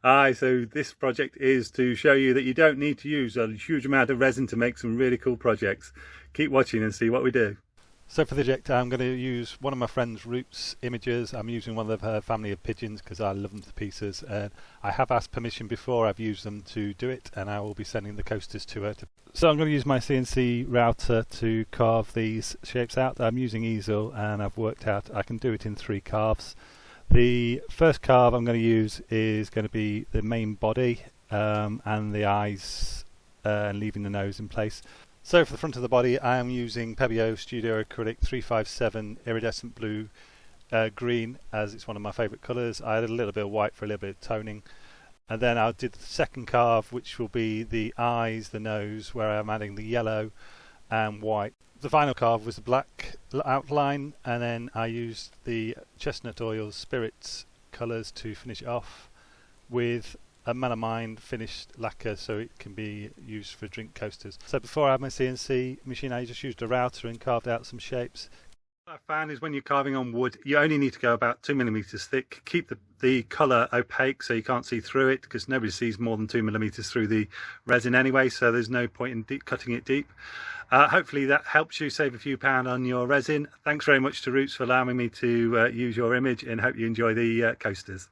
Aye, so this project is to show you that you don't need to use a huge amount of resin to make some really cool projects. Keep watching and see what we do. So for the project I'm going to use one of my friend's Roots images. I'm using one of her family of pigeons because I love them to pieces. I have asked permission before I've used them to do it, and I will be sending the coasters to her. So I'm going to use my CNC router to carve these shapes out. I'm using easel and I've worked out I can do it in 3 carves. The first carve I'm going to use is going to be the main body and the eyes, and leaving the nose in place. So for the front of the body I am using Pebeo Studio Acrylic 357 iridescent blue green, as it's one of my favourite colours. I added a little bit of white for a little bit of toning, and then I did the second carve, which will be the eyes, the nose, where I'm adding the yellow and white. The final carve was the black outline, and then I used the Chestnut Oil Spirits colours to finish it off with a melamine finished lacquer, so it can be used for drink coasters. So before I had my CNC machine, I just used a router and carved out some shapes. What I found is when you're carving on wood, you only need to go about 2 millimeters thick. Keep the colour opaque so you can't see through it, because nobody sees more than 2 millimeters through the resin anyway, so there's no point in cutting it deep. Hopefully that helps you save a few pounds on your resin. Thanks very much to Roots for allowing me to use your image, and hope you enjoy the coasters.